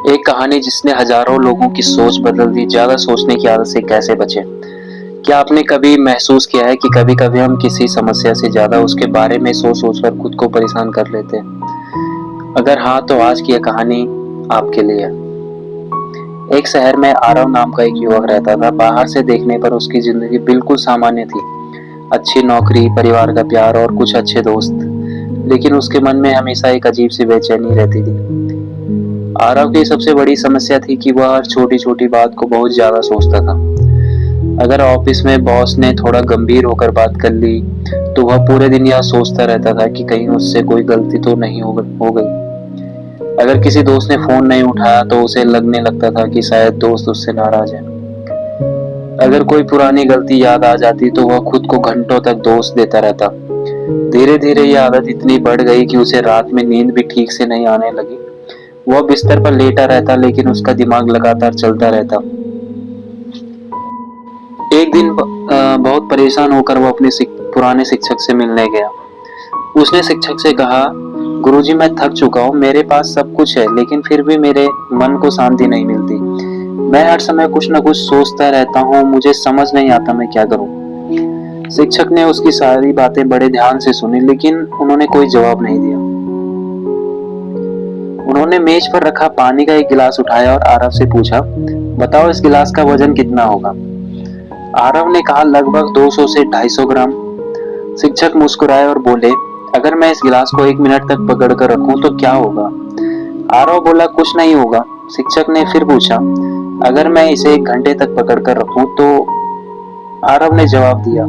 एक कहानी जिसने हजारों लोगों की सोच बदल दी। ज्यादा सोचने की आदत से कैसे बचें? क्या आपने कभी महसूस किया है कि कभी-कभी हम किसी समस्या से ज्यादा उसके बारे में सोच-सोच कर खुद को परेशान कर लेते हैं? अगर हाँ, तो आज की यह कहानी आपके लिए है। एक शहर में आरव नाम का एक युवक रहता था। बाहर से देखने पर उसकी जिंदगी बिल्कुल सामान्य थी। अच्छी नौकरी, परिवार का प्यार और कुछ अच्छे दोस्त। लेकिन उसके मन में हमेशा एक अजीब सी बेचैनी रहती थी। आरव की सबसे बड़ी समस्या थी कि वह हर छोटी-छोटी बात को बहुत ज्यादा सोचता था। अगर ऑफिस में बॉस ने थोड़ा गंभीर होकर बात कर ली, तो वह पूरे दिन यह सोचता रहता था कि कहीं उससे कोई गलती तो नहीं हो गई। अगर किसी दोस्त ने फोन नहीं उठाया तो उसे लगने लगता था कि शायद दोस्त उससे नाराज है। अगर कोई पुरानी गलती याद आ जाती तो वह खुद को घंटों तक दोष देता रहता। धीरे धीरे यह आदत इतनी बढ़ गई कि उसे रात में नींद भी ठीक से नहीं आने लगी। वह बिस्तर पर लेटा रहता, लेकिन उसका दिमाग लगातार चलता रहता। एक दिन बहुत परेशान होकर वो अपने पुराने शिक्षक से मिलने गया। उसने शिक्षक से कहा, गुरुजी, मैं थक चुका हूँ, मेरे पास सब कुछ है, लेकिन फिर भी मेरे मन को शांति नहीं मिलती। मैं हर समय कुछ न कुछ सोचता रहता हूँ, मुझे समझ नहीं आता मैं क्या करूँ। शिक्षक ने उसकी सारी बातें बड़े ध्यान से सुनी, लेकिन उन्होंने कोई जवाब नहीं दिया। उन्होंने मेज पर रखा पानी का एक गिलास उठाया और आरव से पूछा, बताओ इस गिलास का वजन कितना होगा? आरव ने कहा, लगभग 200 से 250 ग्राम। शिक्षक मुस्कुराए और बोले, अगर मैं इस गिलास को 1 मिनट तक पकड़ कर रखूं तो क्या होगा? आरव बोला, कुछ नहीं होगा। शिक्षक ने फिर पूछा, अगर मैं इसे 1 घंटे तक पकड़ कर रखूं तो? आरव ने जवाब दिया,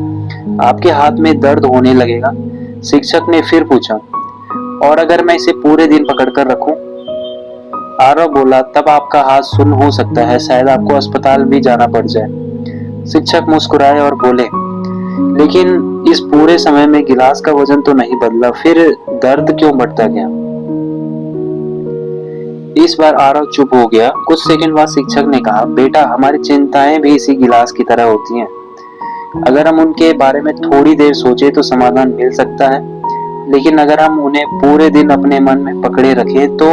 आपके हाथ में दर्द होने लगेगा। शिक्षक ने फिर पूछा, और अगर मैं इसे पूरे दिन पकड़ कर रखूं? आरव बोला, तब आपका हाथ सुन्न हो सकता है, शायद आपको अस्पताल भी जाना पड़ जाए। शिक्षक मुस्कुराए और बोले, लेकिन इस पूरे समय में गिलास का वजन तो नहीं बदला, फिर दर्द क्यों बढ़ता गया? इस बार आरव चुप हो गया। कुछ सेकंड बाद शिक्षक ने कहा, बेटा, हमारी चिंताएं भी इसी गिलास की तरह होती हैं। अगर हम उनके बारे में थोड़ी देर सोचे तो समाधान मिल सकता है, लेकिन अगर हम उन्हें पूरे दिन अपने मन में पकड़े रखें तो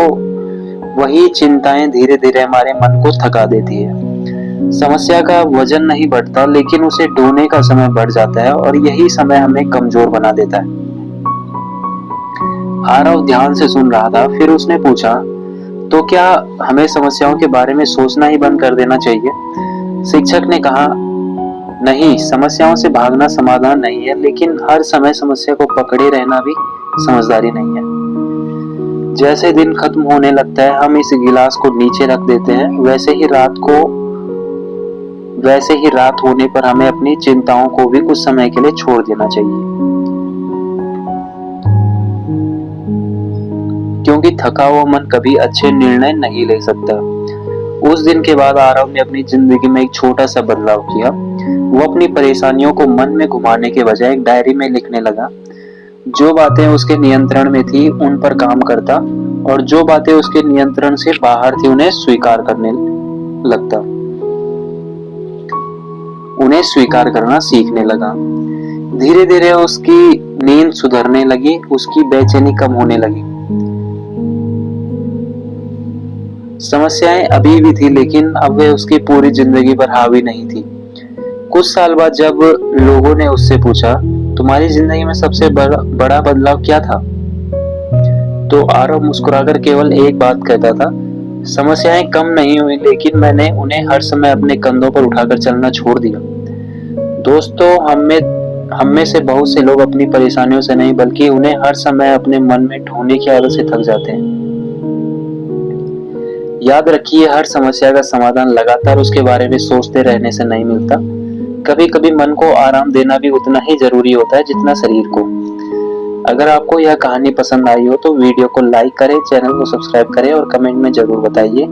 वही चिंताएं धीरे धीरे हमारे मन को थका देती है। समस्या का वजन नहीं बढ़ता, लेकिन उसे ढोने का समय बढ़ जाता है, और यही समय हमें कमजोर बना देता है। आरव ध्यान से सुन रहा था। फिर उसने पूछा, तो क्या हमें समस्याओं के बारे में सोचना ही बंद कर देना चाहिए? शिक्षक ने कहा, नहीं, समस्याओं से भागना समाधान नहीं है, लेकिन हर समय समस्या को पकड़े रहना भी समझदारी नहीं है। जैसे दिन खत्म होने लगता है, हम इस गिलास को नीचे रख देते हैं, वैसे ही रात होने पर हमें अपनी चिंताओं को भी कुछ समय के लिए छोड़ देना चाहिए, क्योंकि थका हुआ मन कभी अच्छे निर्णय नहीं ले सकता। उस दिन के बाद आरव ने अपनी जिंदगी में एक छोटा सा बदलाव किया। वो अपनी परेशानियों को मन में घुमाने के बजाय एक डायरी में लिखने लगा। जो बातें उसके नियंत्रण में थी उन पर काम करता, और जो बातें उसके नियंत्रण से बाहर थी उन्हें स्वीकार करना सीखने लगा। धीरे धीरे उसकी नींद सुधरने लगी, उसकी बेचैनी कम होने लगी। समस्याएं अभी भी थी, लेकिन अब वे उसकी पूरी जिंदगी पर हावी नहीं थी। कुछ साल बाद जब लोगों ने उससे पूछा, तुम्हारी जिंदगी में सबसे बड़ा बदलाव क्या था? तो आरव मुस्कुराकर केवल एक बात कहता था, समस्याएं कम नहीं हुई, लेकिन मैंने उन्हें हर समय अपने कंधों पर उठाकर चलना छोड़ दिया। दोस्तों, हम में से बहुत से लोग अपनी परेशानियों से नहीं, बल्कि उन्हें हर समय अपने मन में ढोने की आदत से थक जाते हैं। याद रखिए, हर समस्या का समाधान लगातार उसके बारे में सोचते रहने से नहीं मिलता। कभी कभी मन को आराम देना भी उतना ही जरूरी होता है जितना शरीर को। अगर आपको यह कहानी पसंद आई हो तो वीडियो को लाइक करें, चैनल को सब्सक्राइब करें और कमेंट में जरूर बताइए,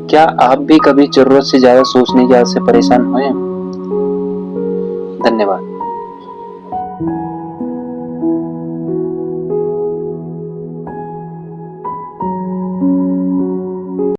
क्या आप भी कभी जरूरत से ज्यादा सोचने की आदत से परेशान हुए हैं? धन्यवाद।